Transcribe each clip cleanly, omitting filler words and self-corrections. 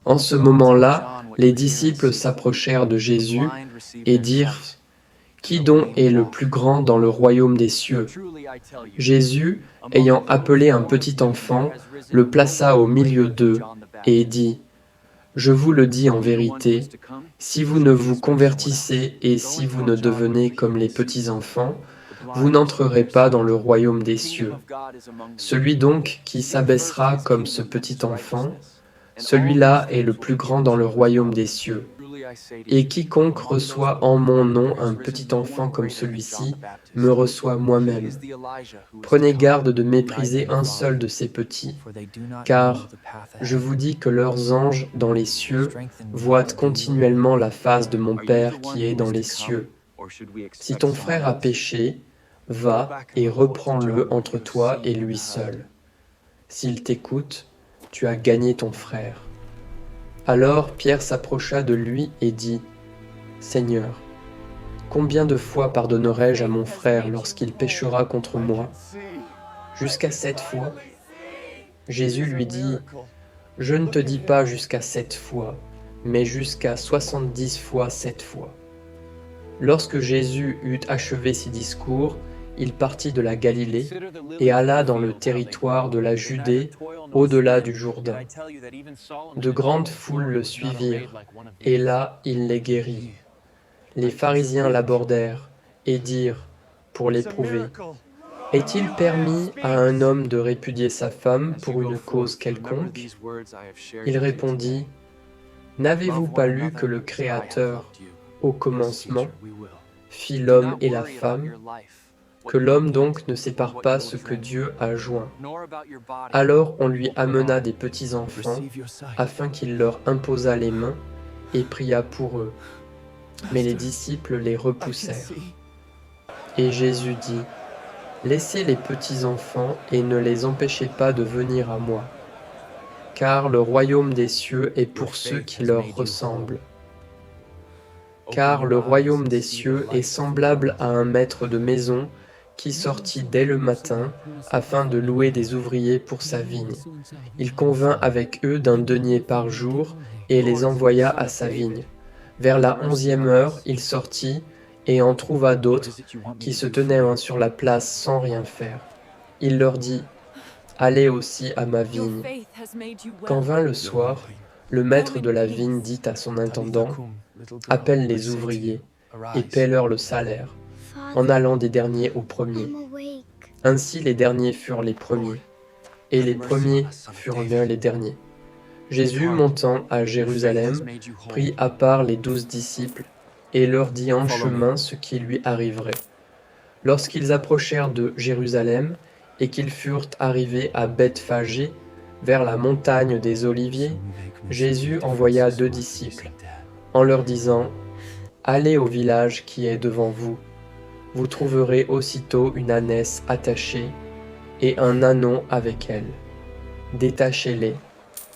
En ce moment-là, les disciples s'approchèrent de Jésus et dirent: Qui donc est le plus grand dans le royaume des cieux? Jésus, ayant appelé un petit enfant, le plaça au milieu d'eux et dit: Je vous le dis en vérité, si vous ne vous convertissez et si vous ne devenez comme les petits enfants, vous n'entrerez pas dans le royaume des cieux. Celui donc qui s'abaissera comme ce petit enfant, celui-là est le plus grand dans le royaume des cieux. Et quiconque reçoit en mon nom un petit enfant comme celui-ci, me reçoit moi-même. Prenez garde de mépriser un seul de ces petits, car je vous dis que leurs anges dans les cieux voient continuellement la face de mon Père qui est dans les cieux. Si ton frère a péché, va et reprends-le entre toi et lui seul. S'il t'écoute, tu as gagné ton frère. Alors Pierre s'approcha de lui et dit: Seigneur, combien de fois pardonnerai-je à mon frère lorsqu'il péchera contre moi? Jusqu'à 7 fois? Jésus lui dit: Je ne te dis pas jusqu'à 7 fois, mais jusqu'à 70 fois 7 fois. Lorsque Jésus eut achevé ses discours, il partit de la Galilée et alla dans le territoire de la Judée, au-delà du Jourdain. De grandes foules le suivirent, et là il les guérit. Les pharisiens l'abordèrent et dirent, pour l'éprouver: Est-il permis à un homme de répudier sa femme pour une cause quelconque? Il répondit: N'avez-vous pas lu que le Créateur, au commencement, fit l'homme et la femme, que l'homme donc ne sépare pas ce que Dieu a joint? Alors on lui amena des petits-enfants, afin qu'il leur imposât les mains, et pria pour eux. Mais les disciples les repoussèrent. Et Jésus dit: Laissez les petits-enfants et ne les empêchez pas de venir à moi, car le royaume des cieux est pour ceux qui leur ressemblent. Car le royaume des cieux est semblable à un maître de maison qui sortit dès le matin afin de louer des ouvriers pour sa vigne. Il convint avec eux d'un denier par jour et les envoya à sa vigne. Vers la 11e heure, il sortit et en trouva d'autres qui se tenaient sur la place sans rien faire. Il leur dit: Allez aussi à ma vigne. Quand vint le soir, le maître de la vigne dit à son intendant: Appelle les ouvriers et paie-leur le salaire, en allant des derniers aux premiers. Ainsi les derniers furent les premiers, et les premiers furent bien les derniers. Jésus, montant à Jérusalem, prit à part les 12 disciples, et leur dit en chemin ce qui lui arriverait. Lorsqu'ils approchèrent de Jérusalem, et qu'ils furent arrivés à Bethphagée, vers la montagne des Oliviers, Jésus envoya 2 disciples, en leur disant: Allez au village qui est devant vous. Vous trouverez aussitôt une ânesse attachée et un ânon avec elle. Détachez-les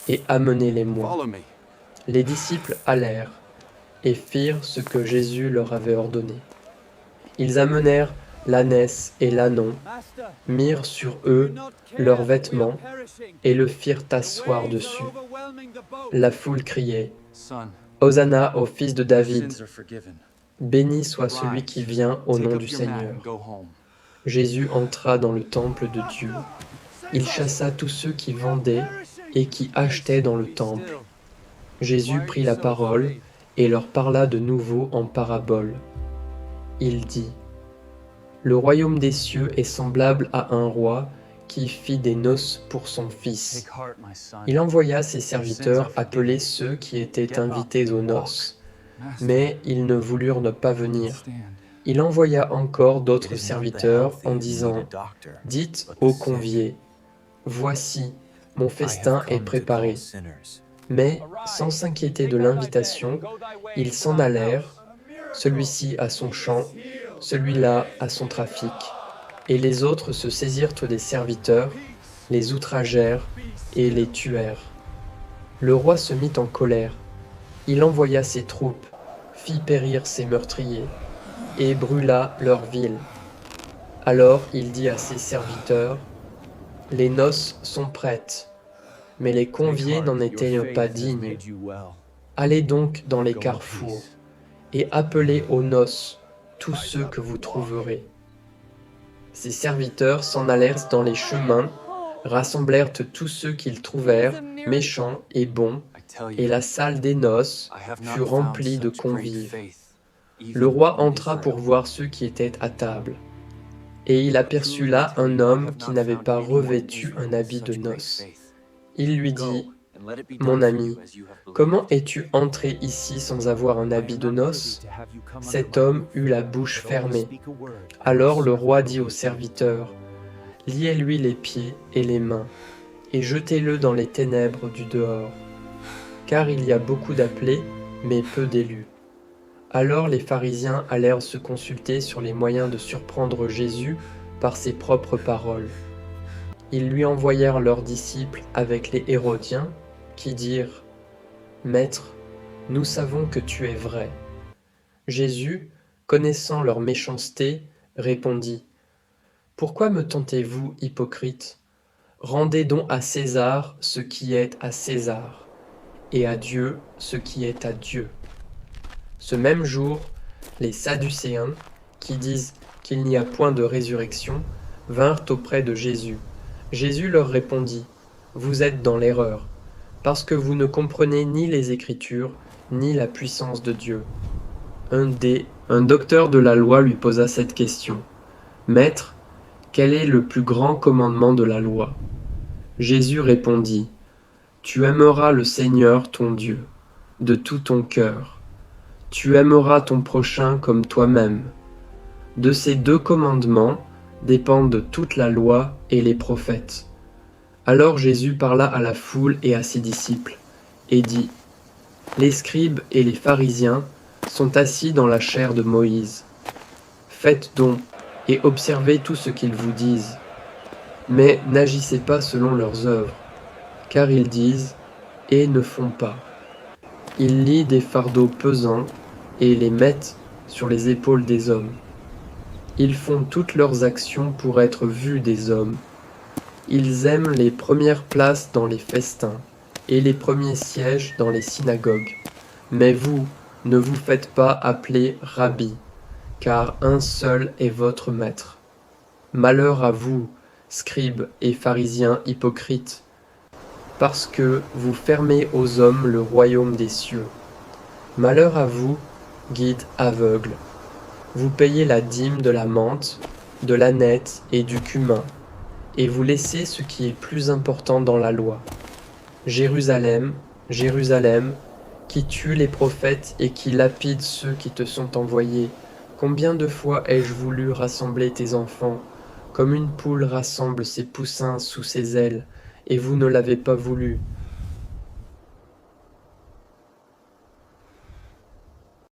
et amenez-les-moi. Les disciples allèrent et firent ce que Jésus leur avait ordonné. Ils amenèrent l'ânesse et l'ânon, mirent sur eux leurs vêtements et le firent asseoir dessus. La foule criait: Hosanna au fils de David! Béni soit celui qui vient au nom du Seigneur. Jésus entra dans le temple de Dieu. Il chassa tous ceux qui vendaient et qui achetaient dans le temple. Jésus prit la parole et leur parla de nouveau en parabole. Il dit: Le royaume des cieux est semblable à un roi qui fit des noces pour son fils. Il envoya ses serviteurs appeler ceux qui étaient invités aux noces, mais ils ne voulurent pas venir. Il envoya encore d'autres serviteurs en disant: Dites aux conviés: Voici, mon festin est préparé. Mais, sans s'inquiéter de l'invitation, ils s'en allèrent, celui-ci à son champ, celui-là à son trafic. Et les autres se saisirent des serviteurs, les outragèrent et les tuèrent. Le roi se mit en colère. Il envoya ses troupes, fit périr ses meurtriers, et brûla leur ville. Alors il dit à ses serviteurs: Les noces sont prêtes, mais les conviés n'en étaient pas dignes. Allez donc dans les carrefours, et appelez aux noces tous ceux que vous trouverez. Ses serviteurs s'en allèrent dans les chemins, rassemblèrent tous ceux qu'ils trouvèrent, méchants et bons, et la salle des noces fut remplie de convives. Le roi entra pour voir ceux qui étaient à table, et il aperçut là un homme qui n'avait pas revêtu un habit de noces. Il lui dit : « Mon ami, comment es-tu entré ici sans avoir un habit de noces ? » Cet homme eut la bouche fermée. Alors le roi dit aux serviteurs : « Liez-lui les pieds et les mains, et jetez-le dans les ténèbres du dehors. Car il y a beaucoup d'appelés, mais peu d'élus. » Alors les pharisiens allèrent se consulter sur les moyens de surprendre Jésus par ses propres paroles. Ils lui envoyèrent leurs disciples avec les Hérodiens, qui dirent : « Maître, nous savons que tu es vrai. » Jésus, connaissant leur méchanceté, répondit : « Pourquoi me tentez-vous, hypocrites ? Rendez donc à César ce qui est à César, et à Dieu ce qui est à Dieu. » Ce même jour, les Sadducéens, qui disent qu'il n'y a point de résurrection, vinrent auprès de Jésus. Jésus leur répondit : « Vous êtes dans l'erreur, parce que vous ne comprenez ni les Écritures, ni la puissance de Dieu. » Un docteur de la loi lui posa cette question : « Maître, quel est le plus grand commandement de la loi ? » Jésus répondit : « Tu aimeras le Seigneur ton Dieu, de tout ton cœur. Tu aimeras ton prochain comme toi-même. De ces 2 commandements dépendent toute la loi et les prophètes. » Alors Jésus parla à la foule et à ses disciples, et dit : « Les scribes et les pharisiens sont assis dans la chaire de Moïse. Faites donc et observez tout ce qu'ils vous disent, mais n'agissez pas selon leurs œuvres, car ils disent et ne font pas. Ils lient des fardeaux pesants et les mettent sur les épaules des hommes. Ils font toutes leurs actions pour être vus des hommes. Ils aiment les premières places dans les festins et les premiers sièges dans les synagogues. Mais vous, ne vous faites pas appeler Rabbi, car un seul est votre maître. Malheur à vous, scribes et pharisiens hypocrites, parce que vous fermez aux hommes le royaume des cieux. Malheur à vous, guides aveugles. Vous payez la dîme de la menthe, de l'âneth et du cumin, et vous laissez ce qui est plus important dans la loi. Jérusalem, Jérusalem, qui tue les prophètes et qui lapide ceux qui te sont envoyés, combien de fois ai-je voulu rassembler tes enfants, comme une poule rassemble ses poussins sous ses ailes, et vous ne l'avez pas voulu.